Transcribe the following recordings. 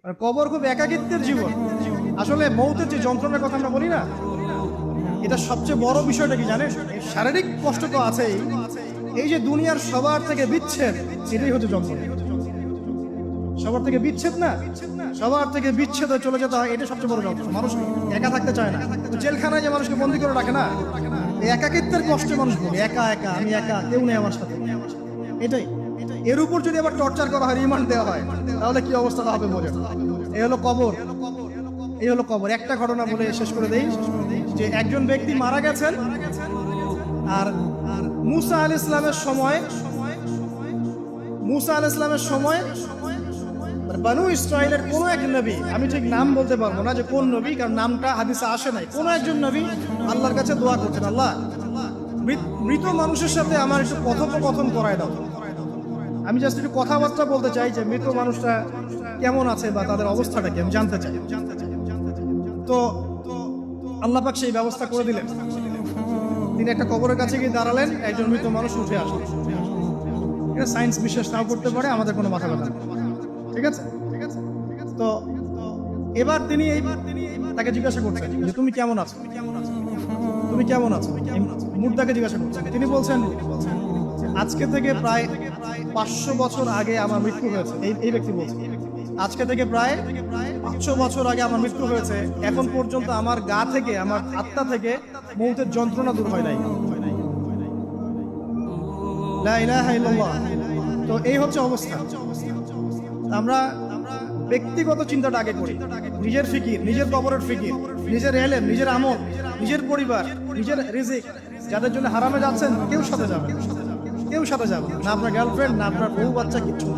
কবর খুব একাকিত্বের জীবন। আসলে মৌতের যে যন্ত্রণার কথা আমরা বলি না, এটা সবচেয়ে বড় বিষয়টা কি জানেন? শারীরিক কষ্ট তো আছেই, এই যে দুনিয়ার সবার থেকে বিচ্ছেদ, এটাই হচ্ছে যন্ত্রণা। সবার থেকে বিচ্ছেদ না, সবার থেকে বিচ্ছেদ হয়ে চলে যেতে হয়, এটা সবচেয়ে বড় যন্ত্রণা। মানুষ একা থাকতে চায় না। জেলখানায় যে মানুষকে বন্দি করে রাখে না, এই একাকিত্বের কষ্টে মানুষ বলে একা একা, আমি একা, কেউ নেই আমার সাথে। এটাই, এর উপর যদি আবার টর্চার করা হয়, রিমান্ড দেওয়া হয়, তাহলে কি অবস্থা হবে বোঝেন। এই হলো কবর, এই হলো কবর। একটা ঘটনা বলে শেষ করে দেই, যে একজন ব্যক্তি মারা গেছেন, আর মুসা আলাইহিস সালামের সময়, মুসা আলাইহিস সালামের সময় বানু ইসরাইলের কোন এক নবী, আমি ঠিক নাম বলতে পারবো না যে কোন নবী, কারণ নামটা হাদিসে আসে নাই, কোন একজন নবী আল্লাহর কাছে দোয়া করছেন, আল্লাহ মৃত মানুষের সাথে আমার একটু কথোপকথন করায় দাও। আমি জাস্ট একটু কথাবার্তা বলতে চাই যে মৃত মানুষটা কেমন আছে বা তাদের অবস্থাটা কি আমি জানতে চাই। তো আল্লাহ পাক সেই ব্যবস্থা করে দিলেন। তিনি একটা কবরের কাছে গিয়ে দাঁড়ালেন, একজন মৃত মানুষ উঠে আসলেন। এটা সায়েন্স বিশ্বাস নাও করতে পারে, আমাদের কোনো মাথা ব্যথা নেই, ঠিক আছে। তো এবার তিনি তাকে জিজ্ঞাসা করছেন যে তুমি কেমন আছো, তুমি কেমন আছো, মুর্দাকে জিজ্ঞাসা করছেন। তিনি বলছেন আজকে থেকে প্রায় 500 বছর আগে আমার মৃত্যু হয়েছে। এই ব্যক্তি বলছে আজকে থেকে প্রায় 500 বছর আগে আমার মৃত্যু হয়েছে, এখন পর্যন্ত আমার গা থেকে, আমার আত্মা থেকে মৌতের যন্ত্রণা দূর হয় নাই। লা ইলাহা ইল্লাল্লাহ। তো এই হচ্ছে অবস্থা। আমরা ব্যক্তিগত চিন্তাটা আগে করি, নিজের ফিকির, নিজের কবরের ফিকির, নিজের এলেম, নিজের আমল, নিজের পরিবার, নিজের রিজিক। যাদের জন্য হারামে যাচ্ছেন, কেউ সাথে যাবে, কেউ সাথে যাবে না, আপনার গার্লফ্রেন্ড না, আপনার বউ বাচ্চা, কিচ্ছু।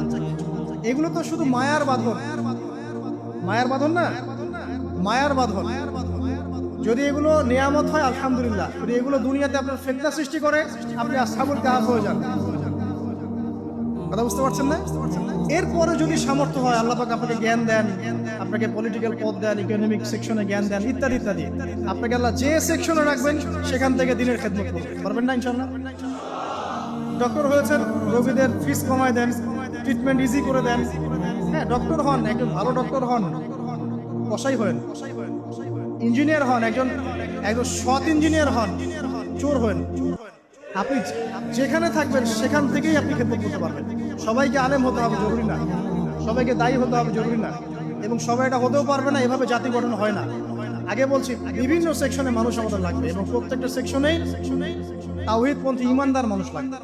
এগুলো তো শুধু মায়ার বাঁধন, মায়ার বাঁধন না, মায়ার বাঁধন। যদি এগুলো নিয়ামত হয় আলহামদুলিল্লাহ, যদি এগুলো দুনিয়াতে আপনার ফিতনা সৃষ্টি করে, আপনি আসহাবুল কাহফ হয়ে যান। কথা বুঝতে পারছেন না? এরপরে যদি সামর্থ্য হয়, আল্লাহ পাক আপনাকে জ্ঞান দেন, আপনাকে পলিটিক্যাল পদ দেন, ইকোনমিক সেকশনে জ্ঞান দেন, ইত্যাদি ইত্যাদি, আপনাকে আল্লাহ যে সেকশনে রাখবেন সেখান থেকে দিনের খেদমত করতে পারবেন না ইনশাআল্লাহ। ডক্টর হয়েছেন, রোগীদের ফিস কমায় দেন, ট্রিটমেন্ট ইজি করে দেন। হ্যাঁ, ডক্টর হন, একজন ভালো ডক্টর হন, কসাই হন, ইঞ্জিনিয়ার হন, একজন সৎ ইঞ্জিনিয়ার হন, চোর হন। আপনি যেখানে থাকবেন সেখান থেকেই আপনি খেদমত করতে পারবেন। সবাইকে আলেম হতে হবে জরুরি না, সবাইকে দায়ী হতে হবে জরুরি না, এবং সবাই এটা হতেও পারবে না। এভাবে জাতি গঠন হয় না। আগে বলছি, বিভিন্ন সেকশনে মানুষ আমাদের লাগবে, এবং প্রত্যেকটা সেকশনেই তাওহীদপন্থী ইমানদার মানুষ লাগবে।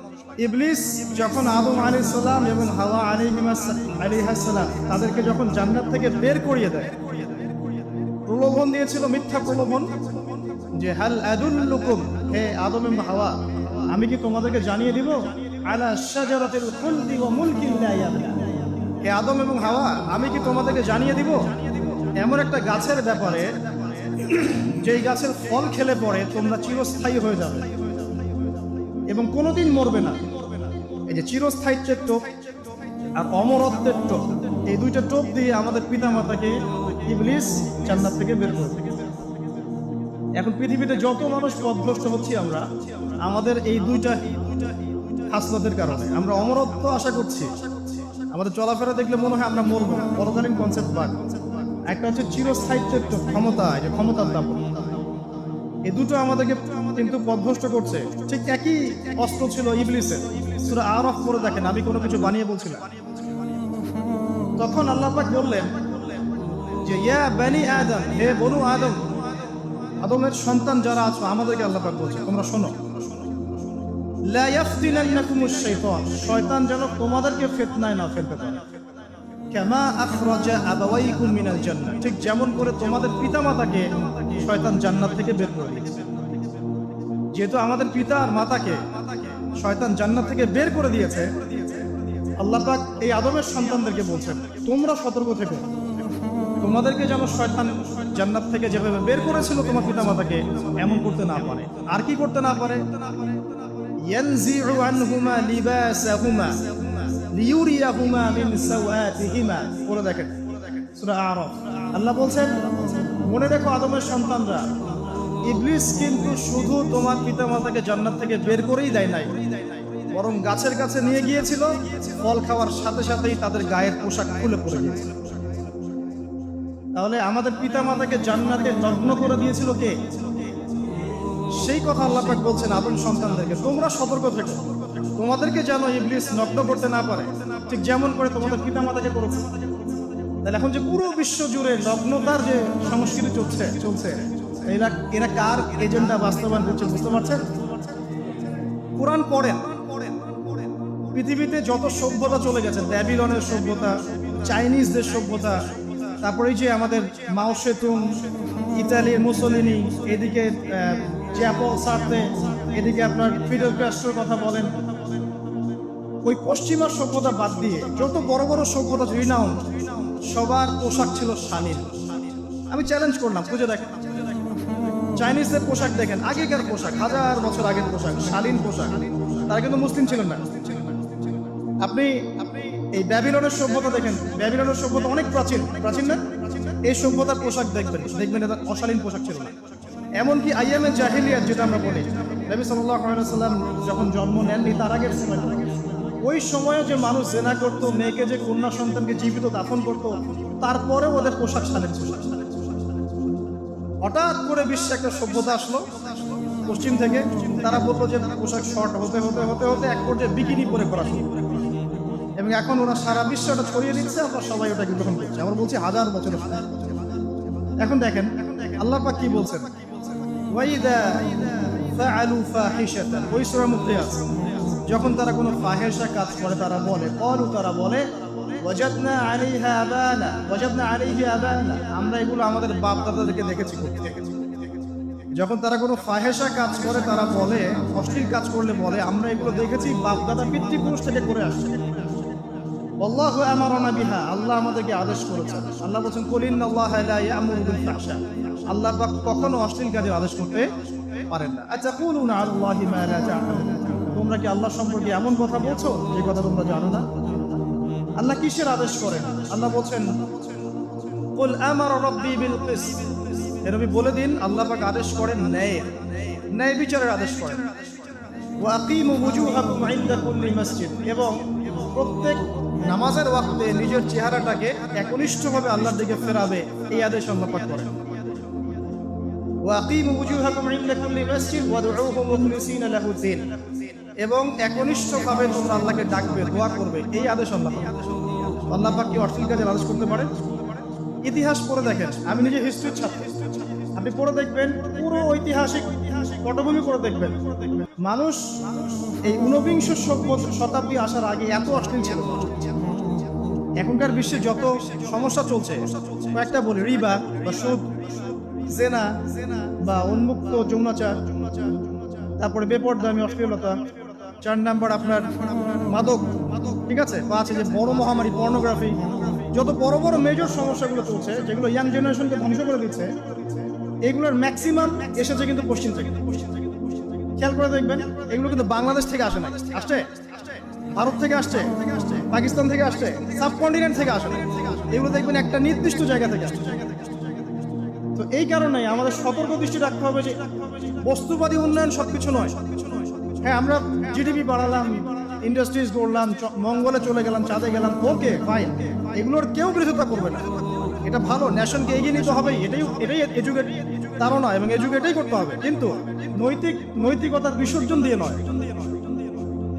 ইবলিস যখন আদম আলাইহিস সালাম এবং হাওয়া আলাইহিস সালাম তাদেরকে যখন জান্নাত থেকে বের করিয়ে দেয়, প্রলোভন দিয়েছিল, মিথ্যা প্রলোভন, যে হাল আদুল্লুকুম, হে আদম এবং হাওয়া, আমি কি তোমাদেরকে জানিয়ে দিব, আলা শাজারাতিল খুলদি ওয়া মুলকিন লা ইয়াবলা, হে আদম এবং হাওয়া, আমি কি তোমাদেরকে জানিয়ে দিব এমন একটা গাছের ব্যাপারে, যেই গাছের ফল খেলে পরে তোমরা চিরস্থায়ী হয়ে যাবে এবং কোনোদিন মরবে না। এই যে চিরস্থায়িত্বের টোপ আর অমরত্বের টোপ, এই দুইটা টোপ দিয়ে আমাদের পিতামাতাকে ইবলিস জান্নাত থেকে বের করে। এখন পৃথিবীতে যত মানুষ পথভ্রষ্ট হচ্ছি আমরা, আমাদের এই দুইটা হাসলতের কারণে। আমরা অমরত্ব আশা করছি, আমাদের চলাফেরা দেখলে মনে হয় আমরা মরবো, পরকালীন কনসেপ্ট বাদ। একটা হচ্ছে চিরস্থায়িত্বের ক্ষমতা, যে ক্ষমতার দাম, এই দুটো আমাদেরকে কিন্তু পথভ্রষ্ট করছে। ঠিক একই অস্ত্র ছিল ইবলিসের। সূরা আরাফ পড়ে দেখেন, আমি কোনো কিছু বানিয়ে বলছিলাম। তখন আল্লাহ পাক বললেন যে ইয়া বানি আদম, হে বনু আদম, আদমের সন্তান যারা আছো, আমাদেরকে আল্লাহ পাক বলছে তোমরা শোনো, লা ইয়াফতিনান্নাকুমুশ শাইতান, শয়তান যেন তোমাদেরকে ফিতনায় না ফেলতে পারে। কামা আখরাজা আবাওয়াইকুম মিনাল জান্নাহ, ঠিক যেমন করে তোমাদের পিতামাতাকে শয়তান জান্নাত থেকে বের করে দিয়েছে। যেহেতু আমাদের পিতা আর মাতাকে শয়তান জান্নাত থেকে বের করে দিয়েছে, আল্লাহ পাক এই আদমের সন্তানদেরকে বলছেন তোমরা সতর্ক থেকো, তোমাদেরকে যেন শয়তান জান্নাত থেকে যেভাবে বের করেছিল তোমার পিতামাতাকে, এমন করতে না পারে। আর কি করতে না পারে? ইয়ানজিউ আনহুমা লিবাসাহুমা লিউরিয়াহুমা মিন সাওয়াতিহিমা। পড়ে দেখেন সূরা আরাফ। আল্লাহ বলছেন, মনে রেখো আদমের সন্তানরা, ইবলিস কিন্তু শুধু তোমার পিতামাতাকে জান্নাত থেকে বের করেই দেয় নাই, বরং গাছের কাছে নিয়ে গিয়েছিল, ফল খাওয়ার সাথে সাথেই তাদের গায়ের পোশাক খুলে পড়ে গিয়েছিল। তাহলে আমাদের পিতামাতাকে জান্নাতে লগ্ন করে দিয়েছিল কে? সেই কথা আল্লাহ পাক বলছেন আদম সন্তানদেরকে, তোমরা সতর্ক থেকো, তোমাদেরকে যেন ইবলিস নগ্ন করতে না পারে, ঠিক যেমন করে তোমাদের পিতামাতাকে করেছে। তাহলে এখন যে পুরো বিশ্ব জুড়ে নগ্নতার যে সংস্কৃতি চলছে এরা কার এজেন্ডা বাস্তবায়ন করছে বুঝতে পারছেন? কোরআন পড়েন, পৃথিবীতে যত সভ্যতা চলে গেছে, ব্যাবিলনের সভ্যতা, চাইনিজদের সভ্যতা, তারপরে যে আমাদের মাও সেতুং, ইতালির মুসোলিনি, এদিকে জ্যাপল সার্তে, এদিকে আপনার ফিডেল ক্যাস্ট্রোর কথা বলেন, ওই পশ্চিমা সভ্যতা বাদ দিয়ে যত বড় বড় সভ্যতা রিনাউন, সবার পোশাক ছিল শালীন। আমি চ্যালেঞ্জ করলাম, খুঁজে দেখেন চাইনিজদের পোশাক দেখেন, আগেকার পোশাক, 1000 বছর আগের পোশাক, শালীন পোশাক। তারা কিন্তু মুসলিম ছিলেন না। আপনি এই ব্যাবিলনের সভ্যতা দেখেন, ব্যাবিলনের সভ্যতা অনেক প্রাচীন না? এই সভ্যতার পোশাক দেখবেন এটা অশালীন পোশাক ছিল না। এমনকি আইয়ামে জাহিলিয়াত যেটা আমরা বলি, নবী সাল্লাল্লাহু আলাইহি ওয়াসাল্লাম যখন জন্ম নেননি তার আগের সময়, ওই সময়ে যে মানুষ জেনা করতো, মেয়েকে যে কন্যা সন্তানকে জীবিত দাফন করতো, তারপরেও ওদের পোশাক শালীন ছিল। হঠাৎ করে বিশ্বে একটা সভ্যতা আসলো পশ্চিম থেকে, তারা বললো যে পোশাক শর্ট হতে হতে হতে হতে এক পর্যায়ে বিকিনি পরে করা শুরু, এবং এখন ওরা সারা বিশ্বে ওটা ছড়িয়ে দিচ্ছে, আমরা সবাই ওটাকে গ্রহণ করছি। আমরা বলছি 1000 বছর। এখন দেখেন আল্লাহ পাক কি বলছেন, ওয়াইদা ফাআলু ফাহিশাতান, ওই সূরার মধ্যে আছে, যখন তারা কোনো ফাহিশা কাজ করে তারা বলে, তারা বলে ওয়াজাদনা আলাইহা আবানা, ওয়াজাদনা আলাইহি আবানা, আমরা এগুলো আমাদের বাপ দাদাদেরকে দেখেছি করতে। যখন তারা কোনো ফাহিশা কাজ করে তারা বলে, অশ্লীল কাজ করলে বলে, আমরা এগুলো দেখেছি বাপ দাদা পিতৃপুরুষ থেকে করে আসছে। আল্লাহু আমারানা বিহা, আল্লাহ আমাদেরকে আদেশ করেছেন। আল্লাহ বলেছেন কুল ইন্নাল্লাহা লা ইয়া'মুরু বিল ফাহশা, আল্লাহ পাক কখনো অশ্লীল কাজের আদেশ করতে পারেন না। আতাকুলুনা আলাল্লাহি মা লা তা'লামুন, তোমরা কি আল্লাহ সম্পর্কে এমন কথা বলছো যে কথা তোমরা জানো না? আল্লাহ কিসের আদেশ করেন? আল্লাহ বলছেন কুল আমারা রাব্বি বিল কিসত, এ নবী বলে দিন আল্লাহ পাক আদেশ করেন ন্যায় বিচারের আদেশ করেন। ওয়া আকিমু ওয়ুজুহাকুম ইনদা কুল্লি মসজিদ, এবং প্রত্যেক নামাজের ওয়াক্তে নিজের চেহারাটাকে একনিষ্ঠভাবে আল্লাহর দিকে ফেরাবে, এই আদেশ আল্লাহ পাক করেন। ওয়া আকিমু ওয়ুজুহাকুম ইনদা কুল্লি মসজিদ ওয়াদউহু মুখলিসিনা লাহুদ্দিন, এবং একনিষ্ঠভাবে তোমরা আল্লাহকে ডাকবে, দোয়া করবে, এই আদেশ আল্লাহ পাক কি অশ্লীল কাজের আদেশ করতে পারে? ইতিহাস পড়ে দেখেন, আমি নিজে হিস্ট্রির ছাত্র, আপনি পড়ে দেখবেন, পুরো ঐতিহাসিক পটভূমি পড়ে দেখবেন, মানুষ এই ঊনবিংশ শতাব্দী আসার আগে এত অশ্লীল ছিল। এখনকার বিশ্বে যত সমস্যা চলছে, কয়েকটা বলি, রিবা বা সুদ, জেনা বা উন্মুক্ত যৌনাচার, তারপরে বেপরদামি অশ্লীলতা, 4 নাম্বার আপনার মাদক, ঠিক আছে, 5 যে বড় মহামারী পর্নোগ্রাফি, যত বড় বড় মেজর সমস্যাগুলো চলছে যেগুলো ইয়াং জেনারেশনকে ধ্বংস করে দিচ্ছে, এগুলোর ম্যাক্সিমাম এসেছে কিন্তু পশ্চিম থেকে। খেয়াল করে দেখবেন, এগুলো কিন্তু বাংলাদেশ থেকে আসে না, আসছে ভারত থেকে আসছে, পাকিস্তান থেকে আসছে, সাবকন্টিনেন্ট থেকে আসে না, এগুলো দেখবেন একটা নির্দিষ্ট জায়গা থেকে আসছে। তো এই কারণে আমাদের সতর্ক দৃষ্টি রাখতে হবে যে বস্তুবাদী উন্নয়ন সবকিছু নয়। হ্যাঁ, আমরা জিডিপি বাড়ালাম, ইন্ডাস্ট্রিজ গড়লাম, মঙ্গলে চলে গেলাম, চাঁদে গেলাম, ওকে ফাইন, এগুলোর কেউ বিরোধিতা করবে না, এটা ভালো, ন্যাশনকে এগিয়ে নিতে হবে, এটাই এডুকেট ধারণা, এবং এডুকেটেই করতে হবে, কিন্তু নৈতিকতার বিসর্জন দিয়ে নয়।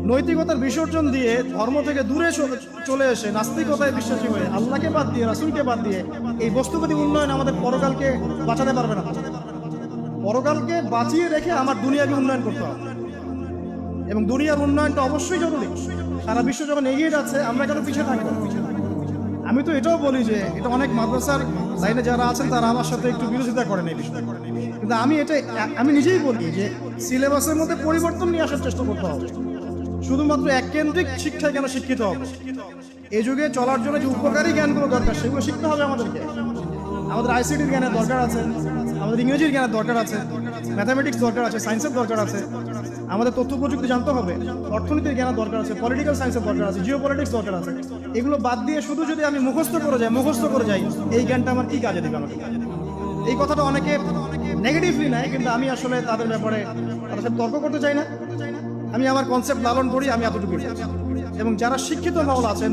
নৈতিকতার বিসর্জন দিয়ে ধর্ম থেকে দূরে চলে এসে নাস্তিকতায় বিশ্বাসী হয়ে আল্লাহকে বাদ দিয়ে, রাসূলকে বাদ দিয়ে এই বস্তুবাদী উন্নয়ন আমাদের পরকালকে বাঁচাতে পারবে না। পরকালকে বাঁচিয়ে রেখে আমার দুনিয়াকে উন্নয়ন করতে হবে, এবং দুনিয়ার উন্নয়নটা অবশ্যই জরুরি। সারা বিশ্ব যখন এগিয়ে যাচ্ছে, আমরা কেন পিছিয়ে থাকবো? আমি তো এটাও বলি যে এটা অনেক মাদ্রাসার লাইনে যারা আছেন তারা আমার সাথে একটু বিরোধিতা করেন এই বিষয়ে, কিন্তু আমি নিজেই বলি যে সিলেবাসের মধ্যে পরিবর্তন নিয়ে আসার চেষ্টা করতে হবে। শুধুমাত্র এককেন্দ্রিক শিক্ষায় কেন শিক্ষিত হবে? এই যুগে চলার জন্য যে উপকারী জ্ঞানগুলো দরকার সেগুলো শিখতে হবে আমাদেরকে। আমাদের আইসিটির জ্ঞানের দরকার আছে, আমাদের ইংরেজির জ্ঞানের দরকার আছে, ম্যাথামেটিক্স দরকার আছে, সায়েন্সের দরকার আছে, আমাদের তথ্য প্রযুক্তি জানতে হবে, অর্থনীতির জ্ঞানের দরকার আছে, পলিটিক্যাল সায়েন্সের দরকার আছে, জিও পলিটিক্স দরকার আছে। এগুলো বাদ দিয়ে শুধু যদি আমি মুখস্থ করে যাই, এই জ্ঞানটা আমার কি কাজে দিবে আমাকে? এই কথাটা অনেকে নেগেটিভলি নেয়, কিন্তু আমি আসলে তাদের ব্যাপারে তাদের সাথে তর্ক করতে চাই না। আমি আমার কনসেপ্ট লালন করি, আমি এতটুকু। এবং যারা শিক্ষিত মহল আছেন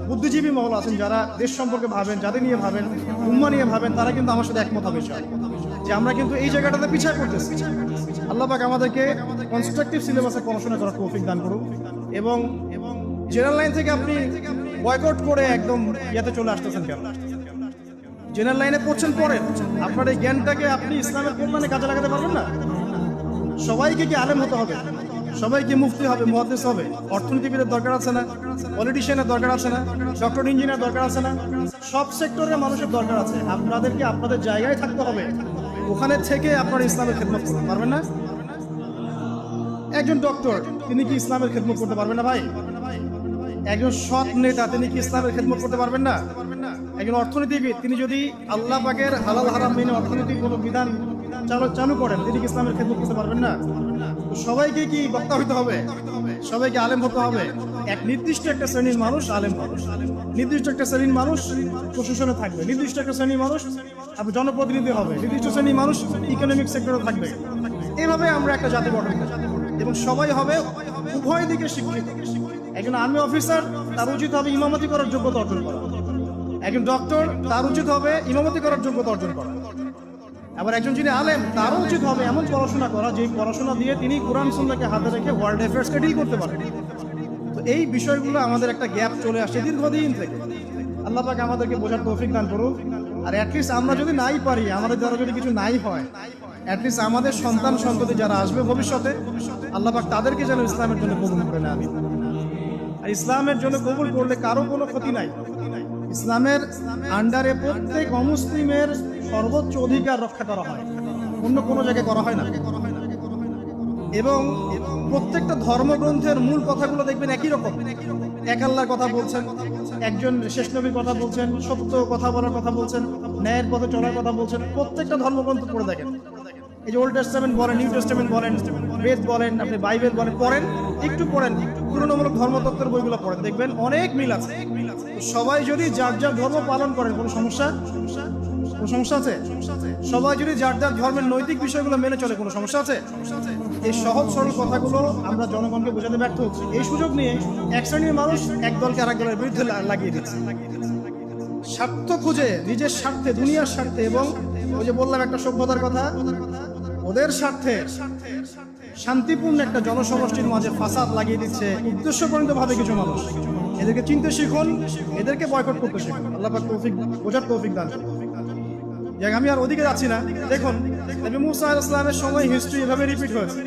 বুদ্ধিজীবী মহল আছেন, যারা দেশ সম্পর্কে ভাবেন, যাদের নিয়ে ভাবেন, উম্মা নিয়ে ভাবেন, তারা কিন্তু আমার সাথে একমত হবে যে আমরা কিন্তু এই জায়গাটাতে পিছিয়ে পড়তেছি। আল্লাহ পাক আমাদেরকে কনস্ট্রাকটিভ সিলেবাসে পড়াশোনা করার তৌফিক দান করুন, এবং জেনারেল লাইন থেকে আপনি বয়কট করে একদম ইয়াতে চলে আসতেছেন কেন? জেনারেল লাইনে পড়ছেন, পড়েন, আপনার এই জ্ঞানটাকে আপনি ইসলামের কল্যাণে কাজে লাগাতে পারবেন না? সবাইকে কি আলেম হতে হবে? সবাইকে মুফতি হবে, মুহাদ্দিস হবে? অর্থনীতিবিদের দরকার আছে না? পলিটিশিয়ানের দরকার আছে না? ডক্টর ইঞ্জিনিয়ার দরকার আছে না? সব সেক্টরের মানুষের দরকার আছে। আপনাদেরকে আপনাদের জায়গায় থাকতে হবে, ওখানে থেকে আপনারা ইসলামের খেদমত করতে পারবেন না? একজন ডক্টর, তিনি কি ইসলামের খেদমত করতে পারবেন না ভাই? একজন সৎ নেতা, তিনি কি ইসলামের খেদমত করতে পারবেন না? একজন অর্থনীতিবিদ, তিনি যদি আল্লাহ পাকের হালাল হারাম মেনে অর্থনৈতিক কোনো বিধান চালু করেন, তিনি কি ইসলামের খেদমত করতে পারবেন না? সবাইকে কি বক্তা হইতে হবে? সবাইকে আলেম হতে হবে? এক নির্দিষ্ট একটা শ্রেণীর মানুষ আলেম হবে, নির্দিষ্ট একটা শ্রেণীর মানুষ প্রশাসনে থাকবে, নির্দিষ্ট একটা শ্রেণীর মানুষ জনপ্রতিনিধি হবে, নির্দিষ্ট শ্রেণীর মানুষ ইকোনমিক সেক্টরে থাকবে। এইভাবে আমরা একটা জাতি গঠন করব, এবং সবাই হবে উভয় দিকে শিক্ষিত। একজন আর্মি অফিসার, তার উচিত হবে ইমামতি করার যোগ্যতা অর্জন করা। একজন ডক্টর, তার উচিত হবে ইমামতি করার যোগ্যতা অর্জন করা। আবার একজন যিনি আলেম, তারও উচিত হবে এমন পড়াশোনা করা যে পড়াশোনা দিয়ে তিনি কোরআন সুন্নাহকে হাতে রেখে ওয়ার্ল্ড অ্যাফেয়ার্সকে ডিল করতে পারেন। তো এই বিষয়গুলো আমাদের একটা গ্যাপ চলে আসছে দীর্ঘদিন থেকে। আল্লাহ পাক আমাদেরকে বোঝার তৌফিক দান করুন। আর অ্যাটলিস্ট আমরা যদি নাই পারি, আমাদের দ্বারা যদি কিছু নাই হয়, অ্যাটলিস্ট আমাদের সন্তান সন্ততি যারা আসবে ভবিষ্যতে, আল্লাহ পাক তাদেরকে যেন ইসলামের জন্য কবুল করে নেয়। আমিন। আর ইসলামের জন্য কবুল করলে কারো কোনো ক্ষতি নাই। ইসলামের আন্ডারে প্রত্যেক অমুসলিমের সর্বোচ্চ অধিকার রক্ষা করা হয়, অন্য কোনো জায়গায় করা হয় না। এবং প্রত্যেকটা ধর্মগ্রন্থের মূল কথাগুলো দেখবেন একই রকম। এক আল্লাহর কথা বলছেন, একজন শেষ নবীর কথা বলছেন, সত্য কথা বলার কথা বলছেন, ন্যায়ের পথে চলার কথা বলছেন। প্রত্যেকটা ধর্মগ্রন্থ পড়ে দেখেন, এই যে ওল্ড টেস্টামেন্ট বলেন, নিউ টেস্টামেন্ট বলেন, বেদ বলেন, আপনি বাইবেল বলেন, পড়েন, একটু পড়েন, তুলনামূলক ধর্মতত্ত্বের বইগুলো পড়েন, দেখবেন অনেক মিল আছে। সবাই যদি যার যার ধর্ম পালন করেন, কোনো সমস্যা আছে? সবাই যদি যার যার ধর্মের নৈতিক বিষয়গুলো মেনে চলে, কোনো সমস্যা আছে? এই সহজ সরল কথাগুলো আমরা জনগণকে বোঝাতে ব্যর্থ হচ্ছি। এই সুযোগ নিয়ে এক শ্রেণীর মানুষ এক দলকে আরেক দলের বিরুদ্ধে লাগিয়ে দিচ্ছে, স্বার্থ খুঁজে, নিজের স্বার্থে, দুনিয়ার স্বার্থে, এবং ওই যে বললাম একটা সভ্যতার কথা, ওদের স্বার্থে শান্তিপূর্ণ একটা জনসমষ্টির মাঝে ফাসাদ লাগিয়ে দিচ্ছে উদ্দেশ্যপ্রণীতভাবে কিছু মানুষ। এদেরকে চিনতে শিখুন, এদেরকে বয়কট করতে শিখুন। আল্লাহ পাক তৌফিক, বোঝার তৌফিক দান করুন। আমি আর ওদিকে যাচ্ছি না। দেখুন, নবী মুসা আলাইহিস সালামের সময় হিস্ট্রি এভাবে রিপিট হয়েছে।